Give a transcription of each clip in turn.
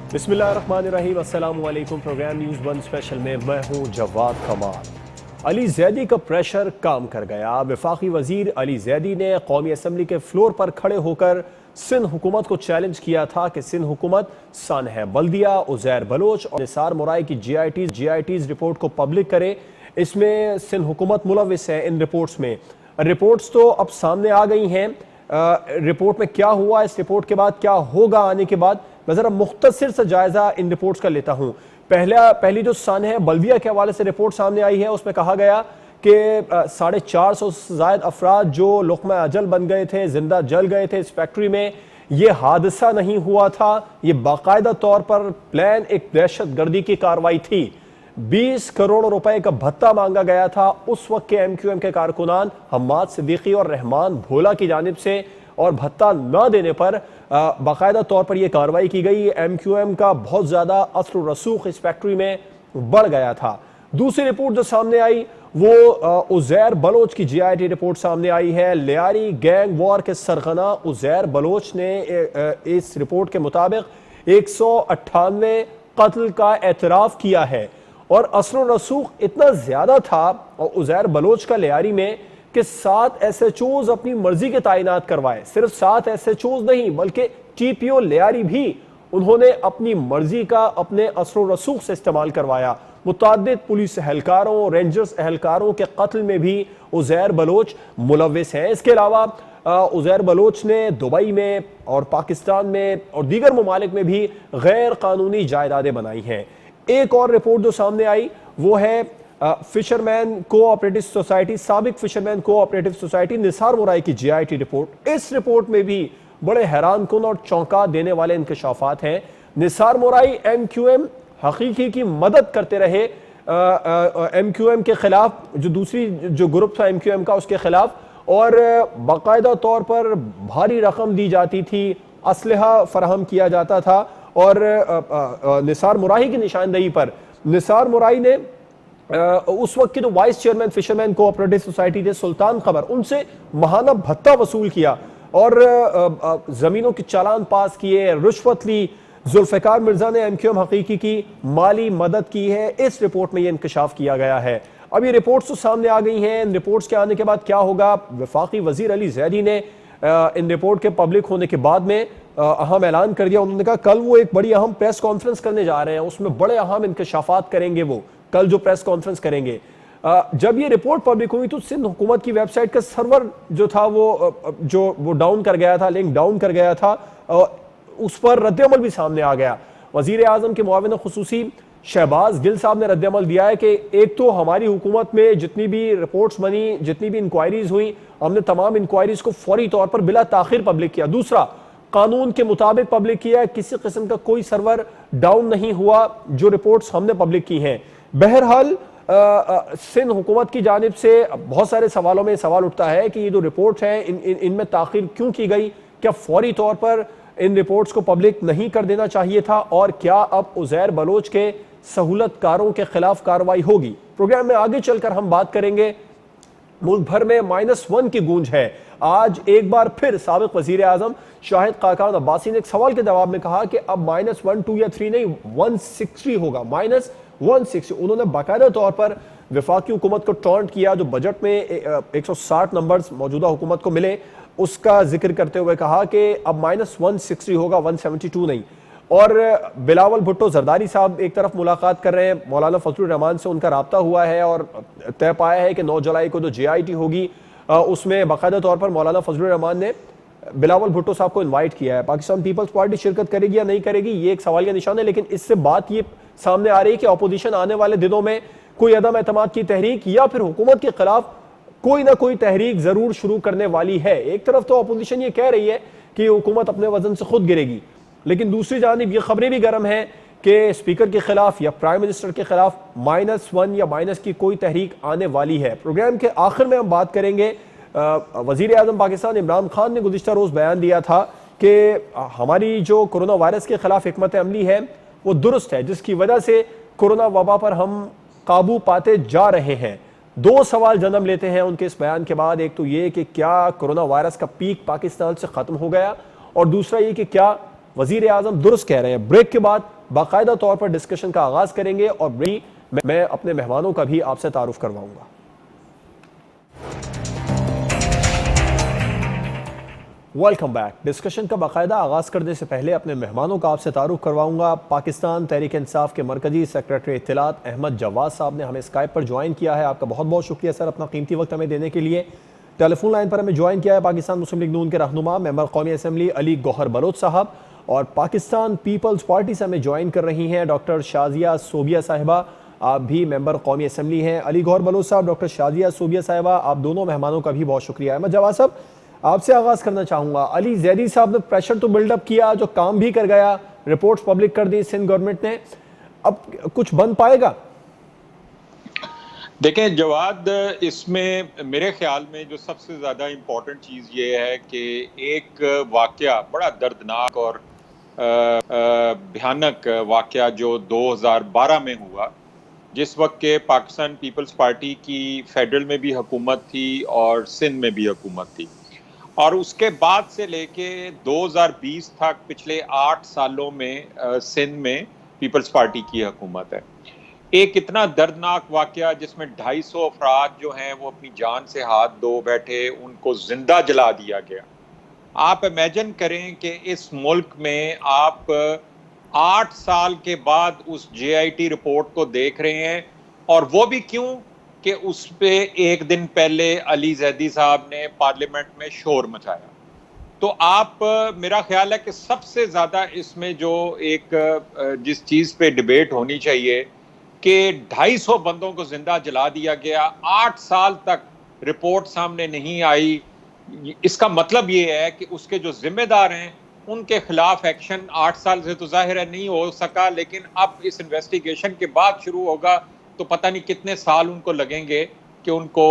बिस्मिल्लाहिर्रहमानिर्रहीम, अस्सलाम वालेकुम। प्रोग्राम न्यूज़ वन स्पेशल में मैं हूं जवाद कमाल। अली जैदी का प्रेशर काम कर गया। वफाकी वजीर अली जैदी ने कौमी असम्बली के फ्लोर पर खड़े होकर सिंध हुकूमत को चैलेंज किया था कि सिंध हुकूमत सानह बल्दिया, उज़ैर बलोच और निसार मुराई की GIT's रिपोर्ट को पब्लिक करे। इसमें सिंध हुकूमत मुलविस है इन रिपोर्ट्स में। रिपोर्ट्स तो अब सामने आ गई हैं। रिपोर्ट में क्या हुआ, इस रिपोर्ट के बाद क्या होगा आने के बाद, मैं जरा मुख्तसर सा जायजा इन रिपोर्ट्स का लेता हूं। पहली जो सानह बल्दिया के हवाले से रिपोर्ट सामने आई है, उसमें कहा गया कि 450 से ज़ायद अफराद जो लुक़मा अजल बन गए थे, जिंदा जल गए थे इस फैक्ट्री में। यह हादसा नहीं हुआ था, यह बाकायदा तौर पर प्लान एक दहशत गर्दी की कार्रवाई थी। 20 करोड़ रुपए का भत्ता मांगा गया था उस वक्त के MQM के कारकुनान हम्माद सिद्दीकी और रहमान भोला की जानिब से, और भत्ता न देने पर बाकायदा तौर पर यह कार्रवाई की गई। MQM का बहुत ज़्यादा असर रसूख इस फैक्ट्री में बढ़ गया था। दूसरी रिपोर्ट जो सामने आई वो उज़ैर बलोच की GIT रिपोर्ट सामने आई है। लियारी गैंग वॉर के सरगना उज़ैर बलोच ने इस रिपोर्ट के मुताबिक 198 कत्ल का एतराफ़ किया है, और असर रसूख इतना ज़्यादा था और उज़ैर बलोच का लियारी में कि 7 SHOs अपनी मर्जी के तैनात करवाए। सिर्फ 7 SHOs नहीं बल्कि TPO लियारी भी उन्होंने अपनी मर्जी का अपने असर रसूख से इस्तेमाल करवाया। मुतअद्दिद पुलिस एहलकारों, रेंजर्स एहलकारों के कत्ल में भी उज़ैर बलोच मुलविस हैं। इसके अलावा उज़ैर बलोच ने दुबई में और पाकिस्तान में और दीगर ममालिक में भी गैर कानूनी जायदादें बनाई हैं। एक और रिपोर्ट जो सामने आई वो है फिशरमैन कोऑपरेटिव सोसाइटी, साबिक फिशरमैन कोऑपरेटिव सोसाइटी निसार मुराई की GIT रिपोर्ट। इस रिपोर्ट में भी बड़े हैरानकुन और चौंका देने वाले इंकशाफात हैं। निसार मुराई MQM हकीकी की मदद करते रहे MQM के खिलाफ, जो दूसरी जो ग्रुप था MQM का उसके खिलाफ, और बाकायदा तौर पर भारी रकम दी जाती थी, असलहा फराहम किया जाता था। और निसार मुराई की निशानदेही पर निसार मुराई ने उस वक्त के जो vice chairman fisherman cooperative society थे सुल्तान खबर, उनसे महाना भत्ता वसूल किया और जमीनों के चालान पास किए, रिश्वत ली। जुल्फिकार मिर्जा ने MQM हकीकी की माली मदद की है। इस रिपोर्ट में यह इंकशाफ किया गया है। अब ये रिपोर्ट्स तो सामने आ गई हैं। इन रिपोर्ट्स के आने के बाद क्या होगा, वफाकी वजीर अली जैदी ने इन रिपोर्ट के पब्लिक होने के बाद में अहम ऐलान कर दिया। उन्होंने कहा कल वो एक बड़ी अहम प्रेस कॉन्फ्रेंस करने जा रहे हैं, उसमें बड़े अहम इंकशाफात करेंगे। वो कल जो प्रेस कॉन्फ्रेंस करेंगे, जब ये रिपोर्ट पब्लिक हुई तो सिंध हुकूमत की वेबसाइट का सर्वर जो था वो डाउन कर गया था, लिंक डाउन कर गया था। उस पर रद्दअमल भी सामने आ गया। वजीर आजम के मुआविन खुसूसी शहबाज गिल साहब ने रद्दअमल दिया है कि एक तो हमारी हुकूमत में जितनी भी रिपोर्ट्स बनी, जितनी भी इंक्वायरीज हुई, हमने तमाम इंक्वायरीज को फौरी तौर पर बिला ताखिर पब्लिक किया। दूसरा, कानून के मुताबिक पब्लिक किया, किसी किस्म का कोई सर्वर डाउन नहीं हुआ जो रिपोर्ट्स हमने पब्लिक की हैं। बहरहाल सिंध हुकूमत की जानिब से बहुत सारे सवालों में सवाल उठता है कि ये जो रिपोर्ट्स हैं इनमें ताखिर क्यों की गई? क्या फौरी तौर पर इन रिपोर्ट्स को पब्लिक नहीं कर देना चाहिए था? और क्या अब उज़ैर बलोच के सहूलतकारों के खिलाफ कार्रवाई होगी? प्रोग्राम में आगे चलकर हम बात करेंगे। मुल्क भर में -1 की गूंज है। आज एक बार फिर साबिक वजीर आजम शाहिद खाकान अब्बासी ने एक सवाल के जवाब में कहा कि अब -1, 2 या 3 नहीं, 160 होगा, -160। उन्होंने बाकायदा तौर पर वफाकी हुकूमत को टॉन्ट किया। जो बजट में 160 नंबर्स मौजूदा हुकूमत को मिले उसका जिक्र करते हुए कहा कि अब -160 होगा, 172 नहीं। और बिलावल भुट्टो जरदारी साहब एक तरफ मुलाकात कर रहे हैं, मौलाना फजलुर रहमान से उनका रब्ता हुआ है और तय पाया है कि 9 जुलाई को जो GIT होगी उसमें बाकायदा तौर पर मौलाना फजलुर रहमान ने बिलावल भुट्टो साहब को इनवाइट किया है। पाकिस्तान पीपल्स पार्टी शिरकत करेगी या नहीं करेगी ये एक सवाल का निशान है, लेकिन इससे बात ये सामने आ रही है कि अपोजिशन आने वाले दिनों में कोई अदम एतमाद की तहरीक या फिर हुकूमत के खिलाफ कोई ना कोई तहरीक जरूर शुरू करने वाली है। एक तरफ तो अपोजिशन ये कह रही है कि हुकूमत अपने वजन से खुद गिरेगी, लेकिन दूसरी जानिब ये खबरें भी गर्म हैं कि स्पीकर के खिलाफ या प्राइम मिनिस्टर के खिलाफ -1 या माइनस की कोई तहरीक आने वाली है। प्रोग्राम के आखिर में हम बात करेंगे, वजीर आजम पाकिस्तान इमरान खान ने गुज़िश्ता रोज़ बयान दिया था कि हमारी जो कोरोना वायरस के खिलाफ हिकमत अमली है वो दुरुस्त है, जिसकी वजह से कोरोना वबा पर हम काबू पाते जा रहे हैं। 2 सवाल जन्म लेते हैं उनके इस बयान के बाद। एक तो ये कि क्या कोरोना वायरस का पीक पाकिस्तान से ख़त्म हो गया, और दूसरा ये कि क्या वजीर आजम दुरुस्त कह रहे हैं। ब्रेक के बाद बाकायदा तौर पर डिस्कशन का आगाज करेंगे और मैं अपने मेहमानों का भी आपसे तारुफ करवाऊंगा। Welcome back. डिस्कशन का बाकायदा आगाज़ करने से पहले अपने मेहमानों का आपसे तारुफ करवाऊंगा। पाकिस्तान तहरीक इंसाफ के मरकजी सेक्रेटरी इत्तलात अहमद जवाद साहब ने हमें स्काइप पर ज्वाइन किया है। आपका बहुत बहुत शुक्रिया सर, अपना कीमती वक्त हमें देने के लिए। टेलीफोन लाइन पर हमें ज्वाइन किया है पाकिस्तान मुस्लिम लीग नून के रहनुमा मेंबर कौमी असम्बली अली गौहर बलोच साहब, और पाकिस्तान पीपल्स पार्टी से हमें ज्वाइन कर रही हैं डॉक्टर शाजिया सोबिया साहिबा। आप भी मेंबर कौमी असम्बली हैं। अली गौहर बलोच साहब, डॉक्टर शाजिया सोबिया साहिबा, आप दोनों मेहमानों का भी बहुत शुक्रिया। अहमद जवाद साहब, आपसे आगाज करना चाहूंगा। अली जैदी साहब ने प्रेशर तो बिल्डअप किया, जो काम भी कर गया, रिपोर्ट्स पब्लिक कर दी सिंध गवर्नमेंट ने, अब कुछ बन पाएगा? देखें जवाद, इसमें मेरे ख्याल में जो सबसे ज़्यादा इम्पोर्टेंट चीज़ ये है कि एक वाक़या बड़ा दर्दनाक और भयानक वाक़या जो 2012 में हुआ, जिस वक्त के पाकिस्तान पीपल्स पार्टी की फेडरल में भी हुकूमत थी और सिंध में भी हुकूमत थी, और उसके बाद से लेके 2020 तक पिछले 8 सालों में सिंध में पीपल्स पार्टी की हुकूमत है। एक इतना दर्दनाक वाकया जिसमें 250 अफराद जो हैं वो अपनी जान से हाथ धो बैठे, उनको जिंदा जला दिया गया। आप इमेजिन करें कि इस मुल्क में आप 8 साल के बाद उस JIT रिपोर्ट को देख रहे हैं, और वो भी क्यों कि उस पे एक दिन पहले अली जैदी साहब ने पार्लियामेंट में शोर मचाया। तो आप, मेरा ख्याल है कि सबसे ज़्यादा इसमें जो एक जिस चीज़ पे डिबेट होनी चाहिए कि 250 बंदों को जिंदा जला दिया गया, 8 साल तक रिपोर्ट सामने नहीं आई। इसका मतलब ये है कि उसके जो जिम्मेदार हैं उनके खिलाफ एक्शन 8 साल से तो जाहिर है नहीं हो सका, लेकिन अब इस इन्वेस्टिगेशन के बाद शुरू होगा तो पता नहीं कितने साल उनको लगेंगे कि उनको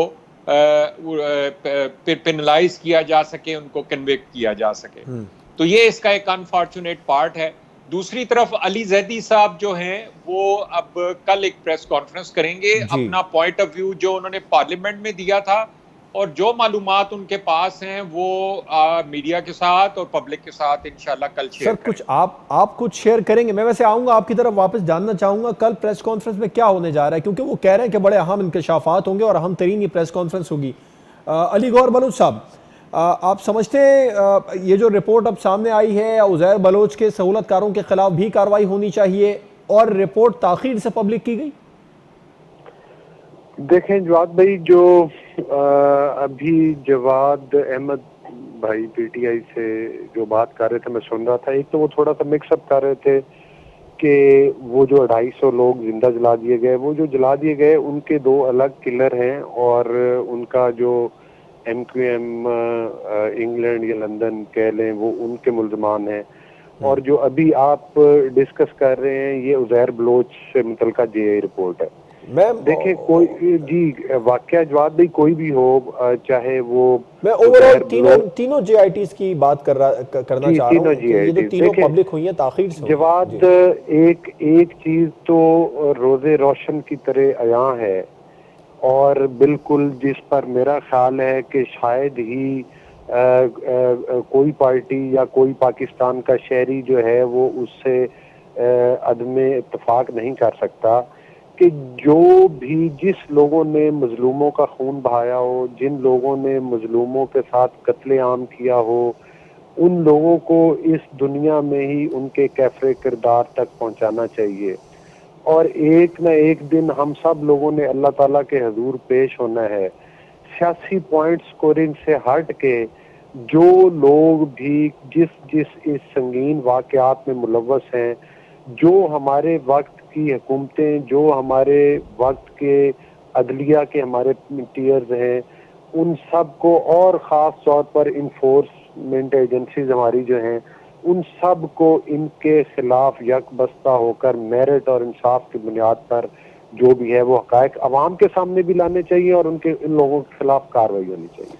पेनलाइज किया जा सके, उनको कन्विक्ट किया जा सके। तो ये इसका एक अनफॉर्चुनेट पार्ट है। दूसरी तरफ अली जैदी साहब जो हैं वो अब कल एक प्रेस कॉन्फ्रेंस करेंगे, अपना पॉइंट ऑफ व्यू जो उन्होंने पार्लियामेंट में दिया था और जो मालूमात उनके पास हैं वो मीडिया के साथ और पब्लिक के साथ इंशाल्लाह कल शेयर करेंगे। कुछ आप कुछ शेयर करेंगे? मैं वैसे आऊंगा आपकी तरफ वापस, जानना चाहूंगा कल प्रेस कॉन्फ्रेंस में क्या होने जा रहा है, क्योंकि वो कह रहे हैं कि बड़े अहम इंकशाफात होंगे और अहम तरीन ये प्रेस कॉन्फ्रेंस होगी। अली गौहर बलोच साहब, आप समझते हैं ये जो रिपोर्ट अब सामने आई है, उज़ैर बलोच के सहूलतकारों के खिलाफ भी कार्रवाई होनी चाहिए और रिपोर्ट ताखीर से पब्लिक की गई? देखें जवाद भाई, जो अभी जवाद अहमद भाई PTI से जो बात कर रहे थे मैं सुन रहा था, एक तो वो थोड़ा सा मिक्सअप कर रहे थे कि वो जो 250 लोग जिंदा जला दिए गए, वो जो जला दिए गए उनके 2 अलग किलर हैं और उनका जो MQM इंग्लैंड या लंदन कह लें वो उनके मुल्जमान हैं, और जो अभी आप डिस्कस कर रहे हैं ये उज़ैर बलोच से मुतल्लिका JI रिपोर्ट है। देखें कोई जी वाकया जवाब भी कोई भी हो, चाहे वो, मैं ओवरऑल तीनों JITs की बात करना चाह रहा हूं, ये जो तीनों पब्लिक हुई हैं ताखीर से। जवाब एक चीज तो रोजे रोशन की तरह आया है, और बिल्कुल जिस पर मेरा ख्याल है कि शायद ही कोई पार्टी या कोई पाकिस्तान का शहरी जो है वो उससे अदम इत्तेफाक नहीं कर सकता कि जो भी जिस लोगों ने मजलूमों का खून बहाया हो, जिन लोगों ने मजलूमों के साथ कत्लेआम किया हो, उन लोगों को इस दुनिया में ही उनके कैफरे किरदार तक पहुंचाना चाहिए। और एक न एक दिन हम सब लोगों ने अल्लाह ताला के हजूर पेश होना है। सियासी पॉइंट स्कोरिंग से हट के जो लोग भी जिस इस संगीन वाकयात में मुलव्वस हैं, जो हमारे वक्त की हुकूमतें, जो हमारे वक्त के अदलिया के हमारे टीयर्स हैं, उन सब को, और ख़ास तौर पर इन्फोर्समेंट एजेंसीज हमारी जो हैं, उन सब को इनके खिलाफ यकबस्ता होकर मेरिट और इंसाफ की बुनियाद पर जो भी है वो हक़ाइक़ अवाम के सामने भी लाने चाहिए और उनके इन लोगों के खिलाफ कार्रवाई होनी चाहिए।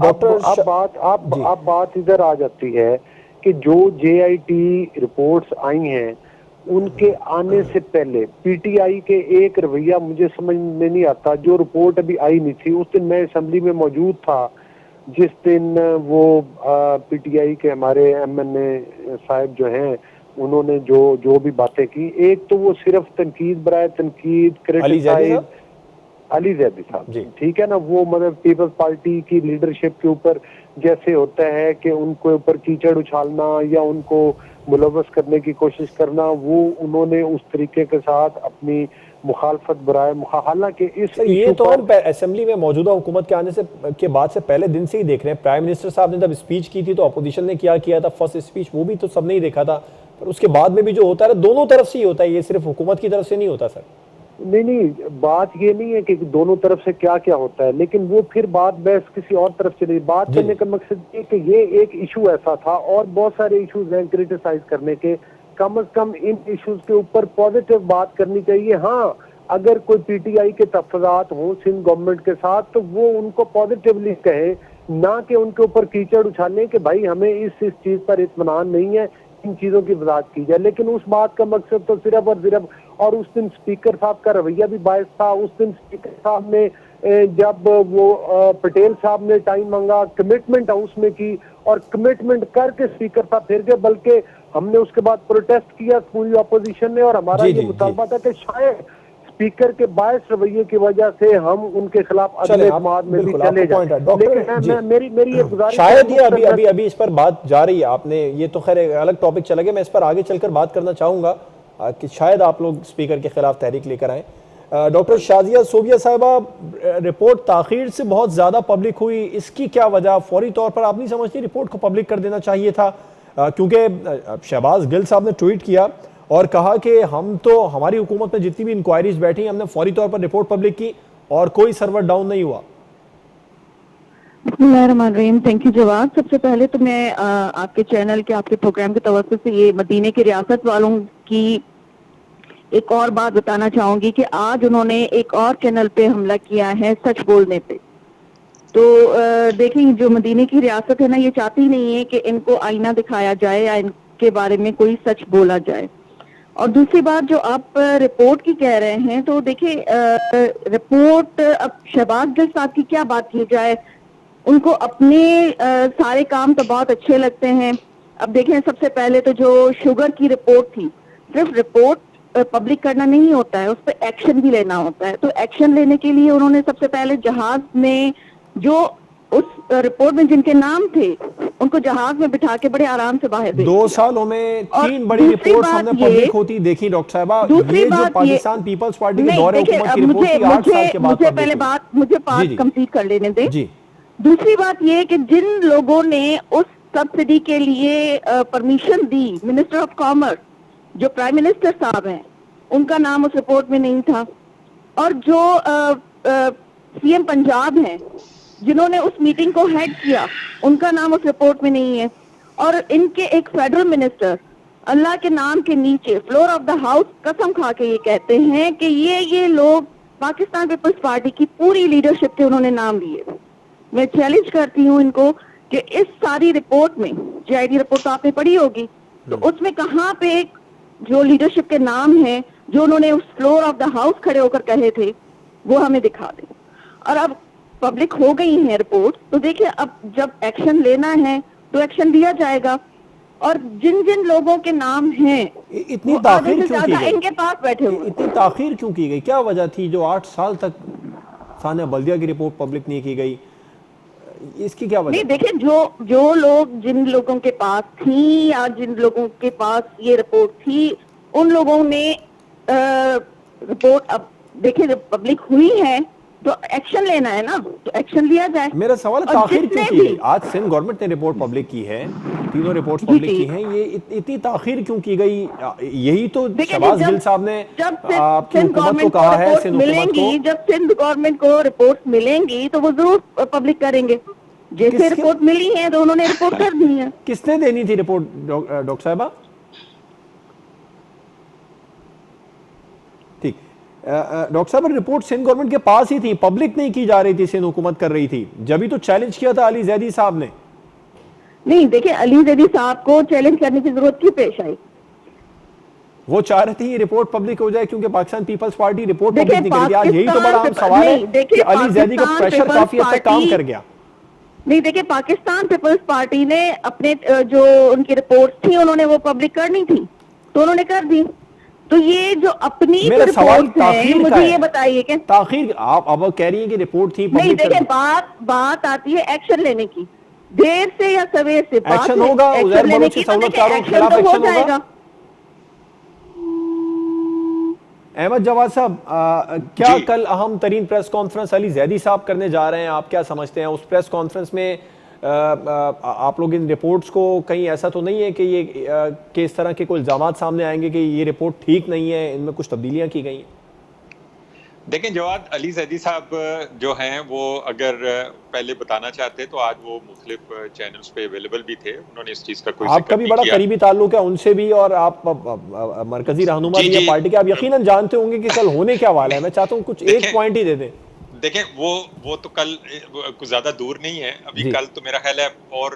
अब बात इधर आ जाती है कि जो JIT रिपोर्ट्स आई हैं उनके आने से पहले PTI के एक रवैया मुझे समझ में नहीं आता। जो रिपोर्ट अभी आई नहीं थी, उस दिन मैं असेंबली में मौजूद था जिस दिन वो PTI के हमारे MNA साहब जो हैं उन्होंने जो भी बातें की, एक तो वो सिर्फ तनकीद बराए तनकीद, क्रिटिसाइज, अली जैदी साहब, ठीक है ना, वो मतलब पीपल्स पार्टी की लीडरशिप के ऊपर जैसे होता है कि उनके ऊपर कीचड़ उछालना या उनको मुलव्वस करने की कोशिश करना, वो उन्होंने उस तरीके के साथ अपनी मुखालफत बराए, हालांकि इस ये तो हम असेंबली में मौजूदा हुकूमत के आने से के बाद से पहले दिन से ही देख रहे हैं। प्राइम मिनिस्टर साहब ने जब स्पीच की थी तो अपोजिशन ने क्या किया था, फर्स्ट स्पीच, वो भी तो सबने ही देखा था, पर उसके बाद में भी जो होता है दोनों तरफ से ही होता है, ये सिर्फ हुकूमत की तरफ से नहीं होता सर। नहीं, बात ये नहीं है कि दोनों तरफ से क्या क्या होता है, लेकिन वो फिर बात बहस किसी और तरफ से नहीं। बात करने का मकसद ये कि ये एक इशू ऐसा था और बहुत सारे इश्यूज हैं क्रिटिसाइज करने के, कम से कम इन इश्यूज के ऊपर पॉजिटिव बात करनी चाहिए। हाँ, अगर कोई पीटीआई के तफजात हो सिंध गवर्नमेंट के साथ तो वो उनको पॉजिटिवली कहे, ना कि उनके ऊपर कीचड़ उछालें कि भाई हमें इस चीज पर इत्मीनान नहीं है, इन चीजों की वजाहत की जाए। लेकिन उस बात का मकसद तो सिर्फ और सिर्फ, और उस दिन स्पीकर साहब का रवैया भी बायस था। उस दिन स्पीकर साहब ने जब वो पटेल साहब ने टाइम मांगा, कमिटमेंट हाउस में की और कमिटमेंट करके स्पीकर साहब फिर गए, बल्कि हमने उसके बाद प्रोटेस्ट किया पूरी अपोजिशन ने, और हमारा ये मुतालबा था कि शायद स्पीकर के बायस रवैये की वजह से हम उनके खिलाफ अगले समाज में भी चले जाएं। लेकिन मेरी ये गुजारिश, शायद ये अभी इस पर बात जा रही है, आपने ये तो खैर अलग टॉपिक चला गया, मैं इस पर आगे चलकर बात करना चाहूंगा कि शायद आप लोग स्पीकर के खिलाफ तहरीक लेकर आए। डॉक्टर शाजिया सोबिया साहिबा, रिपोर्ट ताखीर से बहुत ज्यादा पब्लिक हुई, इसकी क्या वजह? फौरी तौर पर आप नहीं समझती रिपोर्ट को पब्लिक कर देना चाहिए था? क्योंकि शहबाज गिल साहब ने ट्वीट किया और कहा कि हम तो हमारी हुकूमत में जितनी भी इंक्वायरीज बैठी हमने फौरी तौर पर रिपोर्ट पब्लिक की और कोई सर्वर डाउन नहीं हुआ। बिस्मिल्लाहिर्रहमानिर्रहीम। Thank you Jawad. सबसे पहले तो मैं आपके चैनल के, आपके प्रोग्राम के तवज्जो से ये मदीने की रियासत वालों की एक और बात बताना चाहूंगी कि आज उन्होंने एक और चैनल पे हमला किया है सच बोलने पे। तो देखिए, जो मदीने की रियासत है ना, ये चाहती नहीं है कि इनको आईना दिखाया जाए या इनके बारे में कोई सच बोला जाए। और दूसरी बात जो आप रिपोर्ट की कह रहे हैं, तो देखिए रिपोर्ट, अब शहबाज गिल साहब की क्या बात की जाए, उनको अपने सारे काम तो बहुत अच्छे लगते हैं। अब देखें, सबसे पहले तो जो शुगर की रिपोर्ट थी, सिर्फ रिपोर्ट पब्लिक करना नहीं होता है, उस पर एक्शन भी लेना होता है। तो एक्शन लेने के लिए उन्होंने सबसे पहले जहाज में, जो उस रिपोर्ट में जिनके नाम थे, उनको जहाज में बिठा के बड़े आराम से बाहर भेजा। 2 सालों में 3 बड़ी रिपोर्ट हमने पब्लिक होती देखी डॉक्टर साहबा। ये जो पाकिस्तान पीपल्स पार्टी के दौरे हुकूमत की रिपोर्ट थी 8 साल के बाद, मुझे पहले बात कंप्लीट कर लेने दें जी। दूसरी बात ये कि जिन लोगों ने उस सब्सिडी के लिए permission the, minister of commerce जो प्राइम मिनिस्टर साहब हैं, उनका नाम उस रिपोर्ट में नहीं था। और जो सीएम पंजाब हैं, जिन्होंने उस मीटिंग को हेड किया, उनका नाम उस रिपोर्ट में नहीं है। और इनके एक फेडरल मिनिस्टर अल्लाह के नाम के नीचे फ्लोर ऑफ द हाउस कसम खा के ये कहते हैं कि ये लोग पाकिस्तान पीपल्स पार्टी की पूरी लीडरशिप के उन्होंने नाम लिए। मैं चैलेंज करती हूँ इनको कि इस सारी रिपोर्ट में, जीआईडी रिपोर्ट तो आपने पढ़ी होगी, तो उसमें कहाँ पे जो लीडरशिप के नाम हैं, जो उन्होंने उस फ्लोर ऑफ द हाउस खड़े होकर कहे थे, वो हमें दिखा दें। और अब पब्लिक हो गई है रिपोर्ट, तो देखिए अब जब एक्शन लेना है तो एक्शन लिया जाएगा। और जिन जिन लोगों के नाम हैं, इतनी ताखीर क्यों की गई? इनके पास बैठे हुए, इतनी ताखीर क्यों की गई? क्या वजह थी जो 8 साल तक सानिया बल्दिया की रिपोर्ट पब्लिक नहीं की गई? इसकी क्या वजह? नहीं, देखिए, जो लोग, जिन लोगों के पास थी या जिन लोगों के पास ये रिपोर्ट थी, उन लोगों ने रिपोर्ट, अब देखिए जब पब्लिक हुई है तो एक्शन लेना है ना, तो एक्शन लिया जाए। मेरा सवाल है ताखीर क्यों की गई? आज सिंध गवर्नमेंट ने रिपोर्ट पब्लिक की है, तीनों रिपोर्ट्स पब्लिक की हैं, ये इतनी ताखीर क्यों की गई? यही तो शहबाज गिल साहब ने आपकी हुकूमत को कहा है। जब सिंध गवर्नमेंट को रिपोर्ट मिलेंगी तो वो जरूर पब्लिक करेंगे। जैसे रिपोर्ट मिली है तो उन्होंने रिपोर्ट कर दी है। किसने देनी थी रिपोर्ट डॉक्टर साहबा? ठीक, डॉक्टर साहब, रिपोर्ट सिंध गवर्नमेंट के पास ही थी, पब्लिक नहीं की जा रही थी, सिंध हुकूमत कर रही थी, जब ही तो चैलेंज किया था अली जैदी साहब ने। नहीं, देखिए, अली जैदी साहब को चैलेंज करने की जरूरत क्यों पेश आई? वो चाह रही थी रिपोर्ट पब्लिक हो जाए, क्योंकि पाकिस्तान पीपल्स पार्टी रिपोर्ट पब्लिक नहीं करती। आज यही तो बड़ा अहम सवाल है कि अली जैदी का प्रेशर काफी हद तक काम कर गया। नहीं, देखिए, पाकिस्तान पीपल्स पार्टी ने अपने जो उनकी रिपोर्ट थी, उन्होंने वो पब्लिक करनी थी। तो उन्होंने कर दी। तो ये जो अपनी मेरा सवाल रिपोर्ट है, ताखीर का मुझे है। ये बताइए कि ताखीर आप अब कह रही हैं कि रिपोर्ट थी, नहीं, पब्लिक कर देखिए दी। बात आती है एक्शन लेने की, देर से या सवेर से बात एक्शन है होगा, उज़ैर एक्शन लेने बलोच की, के तो देखिए सहूलतकारों के एक्शन खिलाफ तो हो एक्शन होगा। जाएगा। अहमद जवाद साहब, क्या जी। कल अहम तरीन प्रेस कॉन्फ्रेंस अली जैदी साहब करने जा रहे हैं? आप क्या समझते हैं उस प्रेस कॉन्फ्रेंस में आप लोग इन रिपोर्ट्स को कहीं ऐसा तो नहीं है कि ये कि इस तरह के कोई इल्जामात सामने आएंगे कि ये रिपोर्ट ठीक नहीं है, इनमें कुछ तब्दीलियां की गई हैं? देखें जवाद, अली जैदी साहब जो हैं वो अगर पहले बताना चाहते तो आज वो मुख्तलिफ चैनल्स पे अवेलेबल भी थे, उन्होंने इस चीज़ का कोई आपका जिक्र भी नहीं बड़ा किया। करीबी ताल्लुक है उनसे भी, और आप मरकजी रहनुमा जी भी है जी। पार्टी के, आप यकीनन जानते होंगे कि कल होने क्या वाला है। मैं चाहता हूँ कुछ एक पॉइंट ही दे दें। देखें वो तो कल कुछ ज्यादा दूर नहीं है अभी, जी। कल तो मेरा ख्याल है और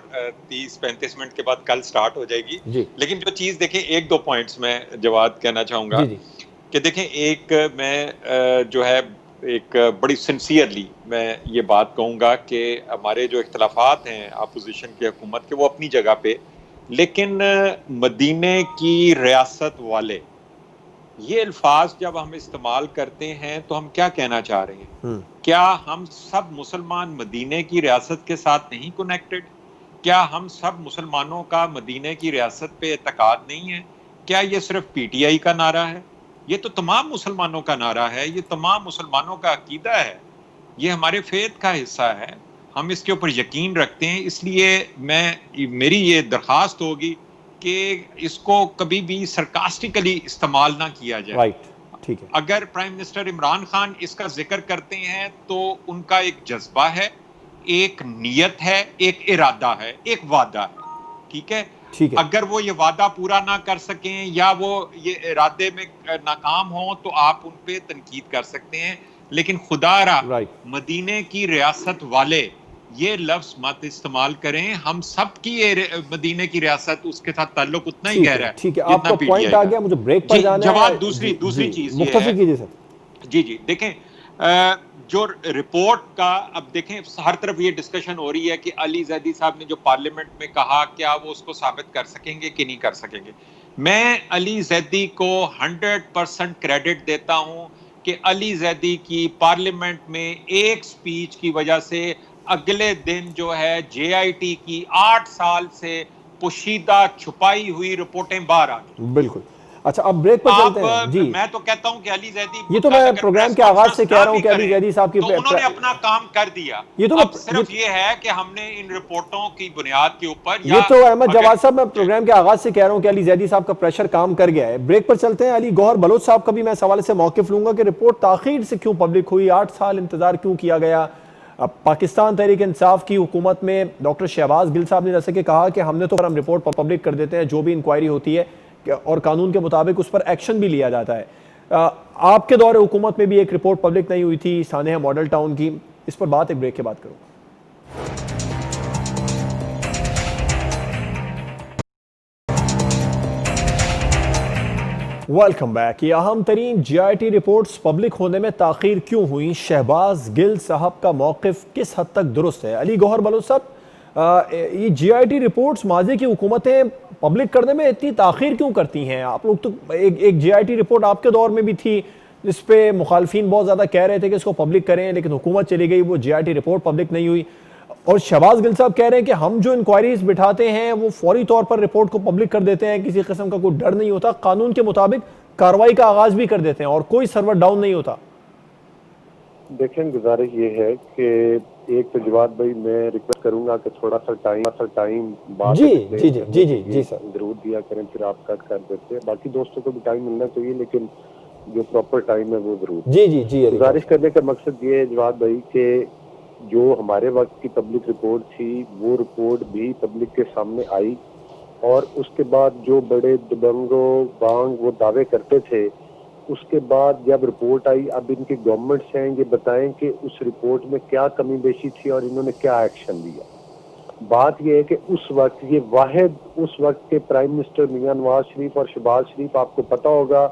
30-35 मिनट के बाद कल स्टार्ट हो जाएगी। जी लेकिन जो चीज देखें, एक दो पॉइंट्स में जवाब कहना चाहूंगा जी जी कि देखें, एक मैं जो है एक बड़ी सिंसियरली मैं ये बात कहूंगा कि हमारे जो इख्तलाफात हैं अपोजिशन की हुकूमत के, वो अपनी जगह पे, लेकिन मदीने की रियासत वाले, ये अल्फाज जब हम इस्तेमाल करते हैं तो हम क्या कहना चाह रहे हैं? क्या हम सब मुसलमान मदीने की रियासत के साथ नहीं कनेक्टेड? क्या हम सब मुसलमानों का मदीने की रियासत पे एतकाद नहीं है? क्या ये सिर्फ पीटीआई का नारा है? ये तो तमाम मुसलमानों का नारा है, ये तमाम मुसलमानों का अकीदा है, ये हमारे फेथ का हिस्सा है, हम इसके ऊपर यकीन रखते हैं। इसलिए मेरी ये दरख्वास्त होगी कि इसको कभी भी सरकास्टिकली इस्तेमाल ना किया जाए। राइट, ठीक है। अगर प्राइम मिनिस्टर इमरान खान इसका जिक्र करते हैं तो उनका एक जज्बा है, एक नियत है, एक इरादा है, एक वादा है, ठीक है? ठीक है। अगर वो ये वादा पूरा ना कर सकें या वो ये इरादे में नाकाम हो तो आप उन पे तनकीद कर सकते हैं, लेकिन खुदारा मदीने की रियासत वाले ये लफ्ज मत इस्तेमाल करें। हम सब की ये मदीने की रियासत, उसके साथ ताल्लुक उतना ही गहरा है। ठीक है, आपका पॉइंट आ गया, मुझे ब्रेक पर जाना है। जवाब दूसरी चीज मुख्तसर कीजिए सर। जी देखें, जो रिपोर्ट का अब देखें, हर तरफ ये डिस्कशन हो रही है कि अली जैदी साहब ने जो पार्लियामेंट में कहा, क्या वो उसको साबित कर सकेंगे कि नहीं कर सकेंगे। मैं अली जैदी को 100% क्रेडिट देता हूं कि अली जैदी की पार्लियामेंट में एक स्पीच की वजह से अगले दिन जो है जेआईटी की 8 साल से पोशीदा छुपाई हुई रिपोर्टें बाहर आ गई। बिल्कुल। अच्छा, अब ब्रेक पर चलते हैं। जी, मैं तो कहता हूं कि अली जैदी, ये तो मैं प्रोग्राम के आगाज से कह रहा हूं कि अली जैदी साहब की, तो उन्होंने अपना काम कर दिया। ये तो अब सिर्फ ये है कि हमने इन रिपोर्टों की बुनियाद के ऊपर, ये तो अहमद जवाद साहब, मैं प्रोग्राम के आगाज से कह रहा हूं कि अली जैदी साहब का प्रेशर काम कर गया है। ब्रेक पर चलते हैं। अली गौहर बलोच साहब का भी मैं सवाल से मौकिफ लूंगा कि रिपोर्ट ताखीर से क्यों पब्लिक हुई, 8 साल इंतजार क्यों किया गया? अब पाकिस्तान तहरीक इंसाफ की हुकूमत में डॉक्टर शहबाज गिल साहब ने जैसे कि कहा कि हमने तो हम रिपोर्ट पब्लिक कर देते हैं, जो भी इंक्वायरी होती है और कानून के मुताबिक उस पर एक्शन भी लिया जाता है। आपके दौरे हुकूमत में भी एक रिपोर्ट पब्लिक नहीं हुई थी सानेहा मॉडल टाउन की, इस पर बात एक ब्रेक के बाद करूँ। Welcome back. ये अहम तरीन जीआईटी रिपोर्ट्स पब्लिक होने में ताखीर क्यों हुई, शहबाज गिल साहब का मौकिफ किस हद तक दुरुस्त है? अली गौहर बलोच साहब, ये जीआईटी रिपोर्ट्स माजी की हुकूमतें पब्लिक करने में इतनी ताखीर क्यों करती हैं? आप लोग तो एक जीआईटी रिपोर्ट आपके दौर में भी थी जिस पे मुखालफिन बहुत ज़्यादा कह रहे थे कि इसको पब्लिक करें, लेकिन हुकूमत चली गई, वो जीआईटी रिपोर्ट पब्लिक नहीं हुई। और शहबाज गिल साहब कह रहे हैं कि हम जो इंक्वायरीज बिठाते हैं वो फौरी तौर पर रिपोर्ट को पब्लिक कर देते हैं, किसी किस्म का कोई डर नहीं होता, कानून के मुताबिक कार्रवाई का आगाज भी कर देते हैं और कोई सर्वर डाउन नहीं होता। देखें, गुजारिश ये है कि एक तो जवाब भाई, मैं रिक्वेस्ट करूंगा कि थोड़ा सा टाइम बात जी सर जरूर दिया करें, फिर आप कट कर देते हैं। बाकी दोस्तों को भी टाइम मिलना चाहिए, लेकिन जो प्रॉपर टाइम है वो जरूर। जी गुजारिश करने का मकसद ये है जवाब भाई कि जो हमारे वक्त की पब्लिक रिपोर्ट थी, वो रिपोर्ट भी पब्लिक के सामने आई, और उसके बाद जो बड़े दबंगो बांग वो दावे करते थे, उसके बाद जब रिपोर्ट आई, अब इनकी गवर्नमेंट से ये बताएं कि उस रिपोर्ट में क्या कमी बेशी थी और इन्होंने क्या एक्शन लिया। बात यह है कि उस वक्त ये वाहिद उस वक्त के प्राइम मिनिस्टर मियां नवाज शरीफ और शहबाज शरीफ, आपको पता होगा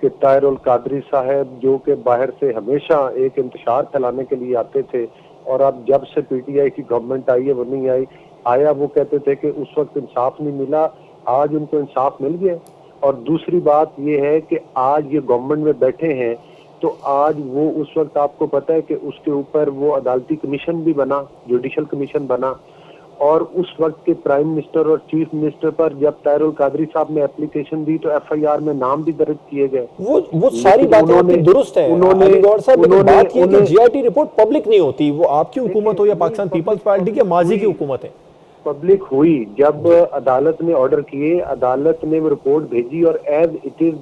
कि ताहिर उल कादरी साहब जो कि बाहर से हमेशा एक इंतशार फैलाने के लिए आते थे, और अब जब से पीटीआई की गवर्नमेंट आई है वो नहीं आया, वो कहते थे कि उस वक्त इंसाफ नहीं मिला, आज उनको इंसाफ मिल गया। और दूसरी बात ये है कि आज ये गवर्नमेंट में बैठे हैं, तो आज वो उस वक्त आपको पता है कि उसके ऊपर वो अदालती कमीशन भी बना, जुडिशल कमीशन बना, और उस वक्त के प्राइम मिनिस्टर और चीफ मिनिस्टर पर जब ताहिरुल कादरी साहब ने एप्लीकेशन दी तो एफआईआर में नाम भी दर्ज किए गए। वो सारी बातें आपकी दुरुस्त है अली गौहर साहब, लेकिन बात ये है कि जीआईटी रिपोर्ट पब्लिक नहीं होती, वो आपकी हुकूमत हो या पाकिस्तान पीपल्स पार्टी की माजी की हुकूमत है। पब्लिक हुई जब अदालत ने ऑर्डर किए, अदालत ने वो रिपोर्ट भेजी और एज इट इज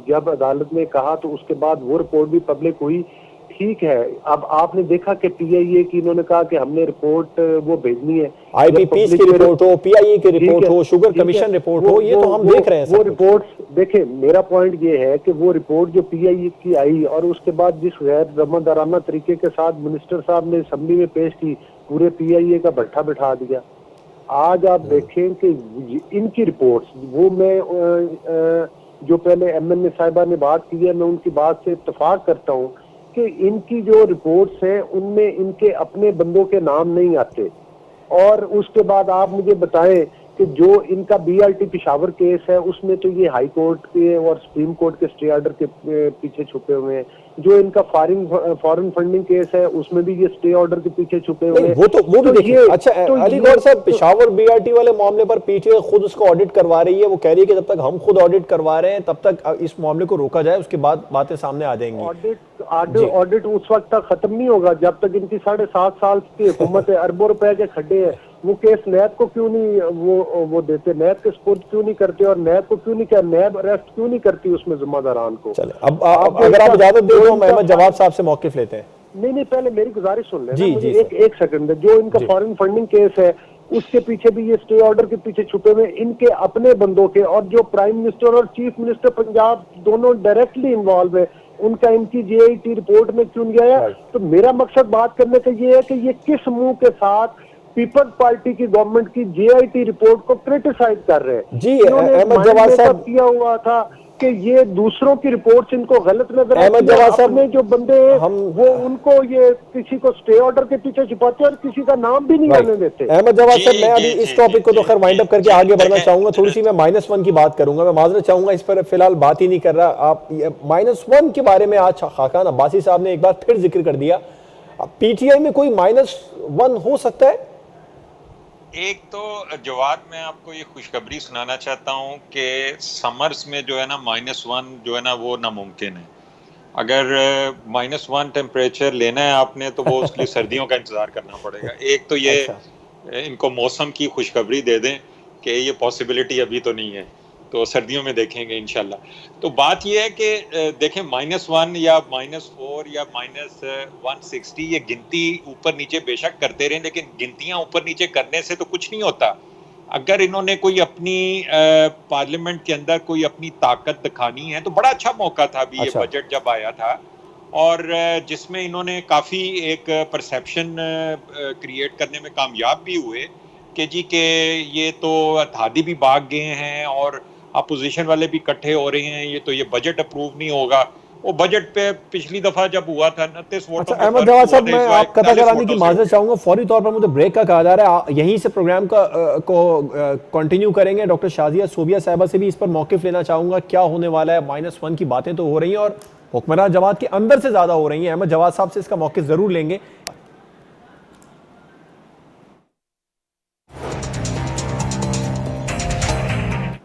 जब अदालत ने कहा तो उसके बाद वो रिपोर्ट भी पब्लिक हुई। ठीक है, अब आपने देखा कि पीआईए की इन्होंने कहा कि हमने रिपोर्ट वो भेजनी है, आईपीपीस की रिपोर्ट हो, पीआईए की रिपोर्ट हो, शुगर कमीशन रिपोर्ट हो, ये तो हम देख रहे हैं। वो रिपोर्ट्स देखें, मेरा पॉइंट ये है कि वो रिपोर्ट जो पीआईए की आई और उसके बाद जिस गैर जमादाराना तरीके के साथ मिनिस्टर साहब ने असेंबली में पेश की, पूरे पीआईए का भट्ठा बिठा दिया। आज आप देखें कि इनकी रिपोर्ट्स, वो मैं जो पहले एमएनए साहिबा ने बात की है, मैं उनकी बात से इत्तेफाक करता हूँ कि इनकी जो रिपोर्ट्स हैं उनमें इनके अपने बंदों के नाम नहीं आते। और उसके बाद आप मुझे बताएं कि जो इनका बीआरटी पिशावर केस है उसमें तो ये हाई कोर्ट के और सुप्रीम कोर्ट के स्टे ऑर्डर के पीछे छुपे हुए हैं। जो इनका फॉरेन फंडिंग केस है उसमें भी ये स्टे ऑर्डर के पीछे छुपे हुए हैं। वो भी देखिए। अच्छा अली गौहर साहब, पिशावर बीआरटी वाले मामले पर पीटीआई खुद उसको ऑडिट करवा रही है। वो कह रही है कि जब तक हम खुद ऑडिट करवा रहे हैं तब तक इस मामले को रोका जाए, उसके बाद बातें सामने आ जाएंगी। ऑडिट उस वक्त तक खत्म नहीं होगा जब तक इनकी 7.5 साल की हुकूमत है, अरबों रुपए के खड्डे हैं। वो केस नैब को क्यों नहीं वो देते, नैब के सपुर्द क्यों नहीं करते, और नैब को क्यों नहीं क्या, नैब अरेस्ट क्यों नहीं करती उसमें जिम्मेदारान को। चले अब अगर आप इजाजत दे तो अहमद जवाद साहब से मौकिफ लेते हैं। नहीं, पहले मेरी गुजारिश सुन लेना मुझे। एक सेकंड। जो इनका फॉरेन फंडिंग केस है उसके पीछे भी ये स्टे ऑर्डर के पीछे छुपे हुए इनके अपने बंदों के, और जो प्राइम मिनिस्टर और चीफ मिनिस्टर पंजाब दोनों डायरेक्टली इन्वॉल्व है, उनका इनकी जेआईटी रिपोर्ट में क्यों नहीं आया। तो मेरा मकसद बात करने का ये है कि ये किस मुंह के साथ पीपल्स पार्टी की गवर्नमेंट की जेआईटी रिपोर्ट को क्रिटिसाइज कर रहे हैं। जी अहमद जवाद साहब, किया हुआ था कि ये दूसरों की रिपोर्ट्स इनको गलत नजर अहमद जवाद साहब ने जो बंदे वो उनको ये किसी को स्टे ऑर्डर के पीछे छुपाते और किसी का नाम भी नहीं आने देते। अहमद जवाद साहब, मैं अभी इस टॉपिक को तो खैर वाइंड अप करके आगे बढ़ना चाहूंगा। थोड़ी सी मैं -1 की बात करूंगा। मैं माजरत चाहूंगा, इस पर फिलहाल बात ही नहीं कर रहा। आप -1 के बारे में आज खाकान अब्बासी साहब ने एक बार फिर जिक्र कर दिया। पीटीआई में कोई -1 हो सकता है? एक तो जवाद, मैं आपको ये खुशखबरी सुनाना चाहता हूँ कि समर्स में जो है ना -1 जो है ना वो नामुमकिन है। अगर -1 टेम्परेचर लेना है आपने तो वो उसके लिए सर्दियों का इंतजार करना पड़ेगा। एक तो ये इनको मौसम की खुशखबरी दे दें कि ये पॉसिबिलिटी अभी तो नहीं है, तो सर्दियों में देखेंगे इंशाल्लाह। तो बात ये है कि देखें -1 या -4 या -160 ये गिनती ऊपर नीचे बेशक करते रहें, लेकिन गिनतियां ऊपर नीचे करने से तो कुछ नहीं होता। अगर इन्होंने कोई अपनी पार्लियामेंट के अंदर कोई अपनी ताकत दिखानी है तो बड़ा अच्छा मौका था अभी ये बजट जब आया था, और जिसमें इन्होंने काफ़ी एक परसेप्शन क्रिएट करने में कामयाब भी हुए कि जी के ये तो हादी भी भाग गए हैं और अपोजिशन वाले भी इकट्ठे हो रहे हैं, ये बजट अप्रूव नहीं होगा। वो बजट पे पिछली दफा जब हुआ था 29 वोटों। अच्छा अहमद जवाद साहब, मैं आप कथा कराने की माजरत चाहूंगा। फौरी तौर पर मुझे ब्रेक का कहा जा रहा है, यहीं से प्रोग्राम को कंटिन्यू करेंगे। डॉक्टर शाजिया सोबिया साहिबा से भी इस पर मौकिफ लेना चाहूंगा। क्या होने वाला है? -1 की बातें तो हो रही हैं और हुक्मरान जमात के अंदर से ज्यादा हो रही हैं। अहमद जवाद साहब से इसका मौकिफ जरूर लेंगे।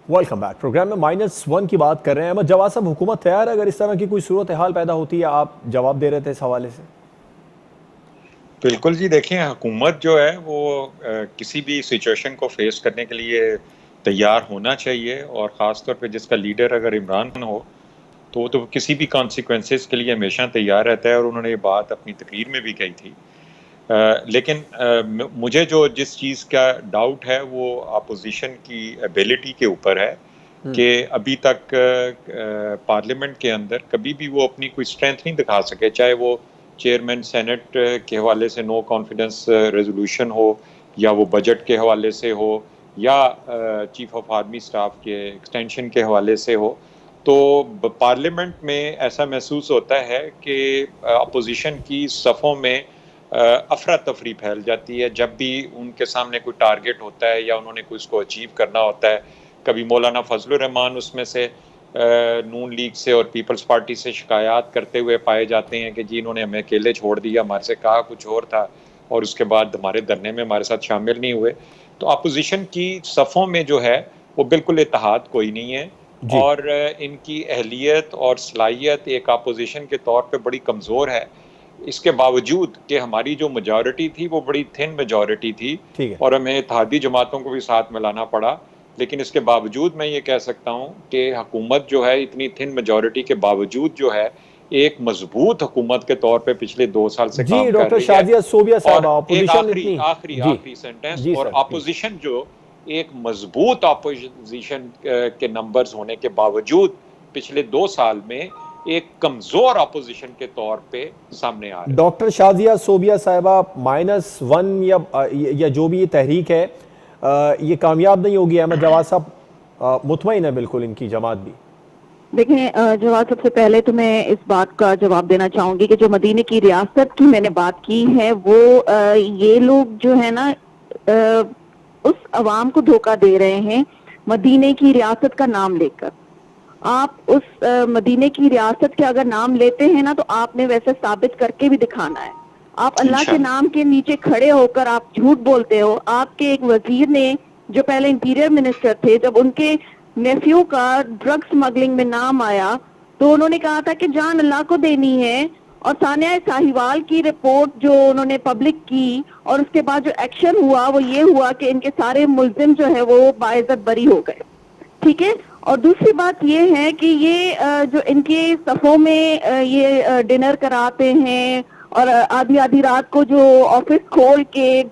Welcome back. प्रोग्राम में -1 की बात कर रहे हैं। अहमद जवाद साहब, हुकूमत तैयार है अगर इस तरह की कोई सूरत हाल पैदा होती है? आप जवाब दे रहे थे इस हवाले से। बिल्कुल जी, देखें हुकूमत जो है वो किसी भी सिचुएशन को फेस करने के लिए तैयार होना चाहिए, और ख़ास तौर पे जिसका लीडर अगर इमरान खान हो तो किसी भी कॉन्सिक्वेंसेस के लिए हमेशा तैयार रहता है, और उन्होंने ये बात अपनी तकरीर में भी कही थी। लेकिन मुझे जो जिस चीज़ का डाउट है वो अपोजिशन की एबिलिटी के ऊपर है कि अभी तक पार्लियामेंट के अंदर कभी भी वो अपनी कोई स्ट्रेंथ नहीं दिखा सके, चाहे वो चेयरमैन सेनेट के हवाले से नो कॉन्फिडेंस रेजोल्यूशन हो, या वो बजट के हवाले से हो, या चीफ ऑफ आर्मी स्टाफ के एक्सटेंशन के हवाले से हो। तो पार्लियामेंट में ऐसा महसूस होता है कि अपोजिशन की सफ़ों में अफरा तफरी फैल जाती है जब भी उनके सामने कोई टारगेट होता है या उन्होंने कोई उसको अचीव करना होता है। कभी मौलाना फजलुर रहमान उसमें से नून लीग से और पीपल्स पार्टी से शिकायत करते हुए पाए जाते हैं कि जी इन्होंने हमें अकेले छोड़ दिया, हमारे से कहा कुछ और था और उसके बाद हमारे धरने में हमारे साथ शामिल नहीं हुए। तो अपोजिशन की सफ़ों में जो है वो बिल्कुल इत्तेहाद कोई नहीं है और इनकी अहलियत और सलाहियत एक अपोजिशन के तौर पे बड़ी कमज़ोर है। इसके बावजूद कि हमारी जो मेजॉरिटी थी वो बड़ी थिन मेजॉरिटी थी और हमें इत्तेहादी जमातों को भी साथ मिलाना पड़ा, लेकिन इसके बावजूद मैं ये कह सकता हूँ कि हुकूमत जो है इतनी थिन मेजॉरिटी के बावजूद जो है एक मजबूत हुकूमत के तौर पे पिछले 2 साल से काम कर रही है। शाजिया सोबिया साहब, आखिरी सेंटेंस, और अपोजिशन जो एक मजबूत अपोजिशन के नंबर्स होने के बावजूद पिछले 2 साल में एक कमजोर अपोजिशन के तौर पे सामने आ रही है। डॉक्टर शाजिया सोबिया साहिबा, -1 या जो भी ये तहरीक है ये कामयाब नहीं होगी? अहमद जवाद साहब मुतमईन है बिल्कुल इनकी जमात भी? देखें जवाब, सबसे पहले तो मैं इस बात का जवाब देना चाहूंगी कि जो मदीने की रियासत की मैंने बात की है वो ये लोग जो है ना उस अवाम को धोखा दे रहे हैं मदीने की रियासत का नाम लेकर। आप उस मदीने की रियासत के अगर नाम लेते हैं ना तो आपने वैसे साबित करके भी दिखाना है। आप अल्लाह के नाम के नीचे खड़े होकर आप झूठ बोलते हो। आपके एक वजीर ने जो पहले इंटीरियर मिनिस्टर थे, जब उनके नेफ्यू का ड्रग स्मगलिंग में नाम आया तो उन्होंने कहा था कि जान अल्लाह को देनी है, और सानिया साहिवाल की रिपोर्ट जो उन्होंने पब्लिक की और उसके बाद जो एक्शन हुआ वो ये हुआ कि इनके सारे मुल्जिम जो है वो बाइज्जत बरी हो गए। ठीक है। और दूसरी बात ये है कि ये जो इनके सफ़ों में ये डिनर कराते हैं और आधी आधी रात को जो ऑफिस खोल के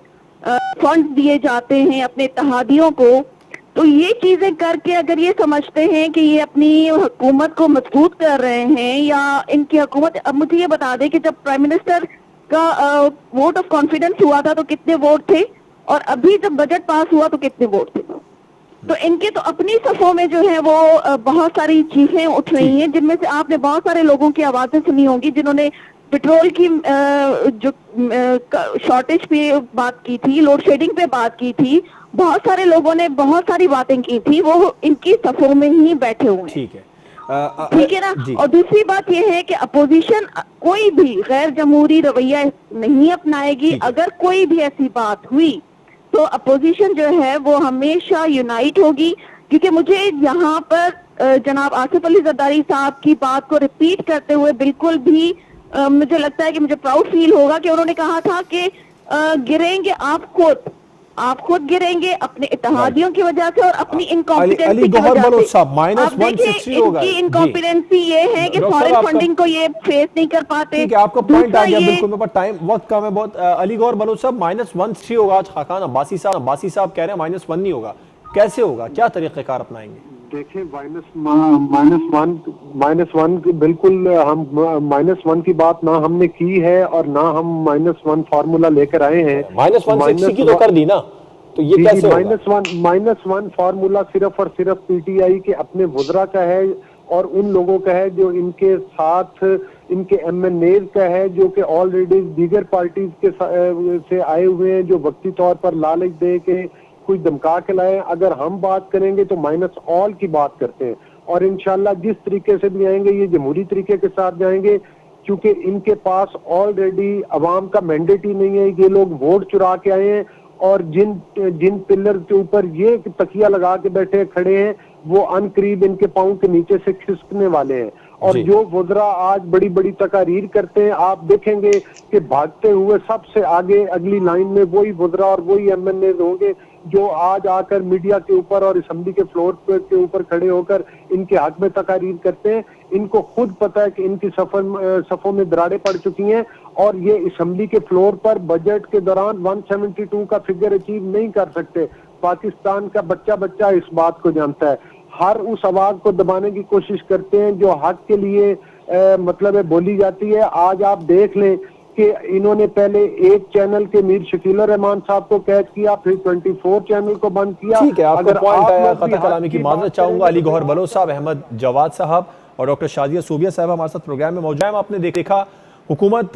फंड दिए जाते हैं अपने इत्तेहादियों को, तो ये चीजें करके अगर ये समझते हैं कि ये अपनी हुकूमत को मजबूत कर रहे हैं या इनकी हुकूमत, अब मुझे ये बता दें कि जब प्राइम मिनिस्टर का वोट ऑफ कॉन्फिडेंस हुआ था तो कितने वोट थे, और अभी जब बजट पास हुआ तो कितने वोट थे? तो इनके तो अपनी सफ़ों में जो है वो बहुत सारी चीजें उठ रही हैं, जिनमें से आपने बहुत सारे लोगों की आवाजें सुनी होंगी जिन्होंने पेट्रोल की जो शॉर्टेज पे बात की थी, लोड शेडिंग पे बात की थी, बहुत सारे लोगों ने बहुत सारी बातें की थी, वो इनकी सफ़ों में ही बैठे हुए हैं। ठीक है, ठीक है ना। और दूसरी बात यह है कि अपोजिशन कोई भी गैर जमहूरी रवैया नहीं अपनाएगी। अगर कोई भी ऐसी बात हुई तो अपोजिशन जो है वो हमेशा यूनाइट होगी, क्योंकि मुझे यहाँ पर जनाब आसिफ अली जरदारी साहब की बात को रिपीट करते हुए बिल्कुल भी मुझे लगता है कि मुझे प्राउड फील होगा कि उन्होंने कहा था कि गिरेंगे आप खुद गिरेंगे अपने इत्तेहादियों की वजह से और अपनी इनकॉम्पिटेंसी की वजह से। आप देखिए इनकी इनकॉम्पिटेंसी ये है कि फॉरेन फंडिंग को ये फेस नहीं कर पाते। आपका पॉइंट आ गया बिल्कुल, मेरे पास टाइम वक्त कम है बहुत। अली गौहर बलोच साहब, -1 होगा आज। खाकान अब्बासी साहब कह रहे हैं -1 नहीं होगा, कैसे होगा? क्या तरीक़ेकार अपनाएंगे? देखिए -1 बिल्कुल, हम -1 की बात ना हमने की है और ना हम -1 फार्मूला लेकर आए हैं। -1 की तो कर दी ना, तो ये कैसे होगा? -1 फार्मूला सिर्फ और सिर्फ पीटीआई के अपने वुज़रा का है और उन लोगों का है जो इनके साथ इनके एमएनएज का है, जो कि ऑलरेडी दीगर पार्टीज के से आए हुए हैं, जो वक्ती तौर पर लालच दे के कुछ धमका के लाए। अगर हम बात करेंगे तो -ऑल की बात करते हैं और इंशाल्लाह जिस तरीके से भी आएंगे ये जमहूरी तरीके के साथ जाएंगे, क्योंकि इनके पास ऑलरेडी अवाम का मैंडेट ही नहीं है। ये लोग वोट चुरा के आए हैं और जिन पिलर के ऊपर ये तकिया लगा के बैठे खड़े हैं वो अनकरीब इनके पाँव के नीचे से खिसकने वाले हैं। और जो वुज़रा आज बड़ी बड़ी तकारीर करते हैं, आप देखेंगे कि भागते हुए सबसे आगे अगली लाइन में वही वुज़रा और वही एमएनए होंगे जो आज आकर मीडिया के ऊपर और असेंबली के फ्लोर के ऊपर खड़े होकर इनके हक में तकारीर करते हैं। इनको खुद पता है कि इनकी सफ़ों में दरारें पड़ चुकी हैं और ये असेंबली के फ्लोर पर बजट के दौरान 172 का फिगर अचीव नहीं कर सकते। पाकिस्तान का बच्चा इस बात को जानता है। हर उस आवाज को दबाने की कोशिश करते हैं जो हक के लिए मतलब है बोली जाती है। आज आप देख लें कि इन्होंने पहले एक चैनल के मीर शकील रहमान साहब को कैद किया, फिर 24 चैनल को बंद किया। ठीक है, आपका पॉइंट आया, खता कलामी की माजरत चाहूंगा। अली गौहर बलोच साहब, अहमद जवाद साहब और डॉक्टर शाजिया सोबिया साहब हमारे साथ प्रोग्राम में मौजूद हैं। आपने देखा हुकूमत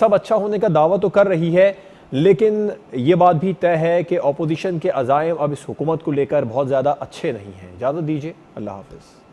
सब अच्छा होने का दावा तो कर रही है, लेकिन ये बात भी तय है कि अपोजिशन के अज़ाइम अब इस हुकूमत को लेकर बहुत ज़्यादा अच्छे नहीं हैं। इजाज़त दीजिए, अल्लाह हाफ़िज़।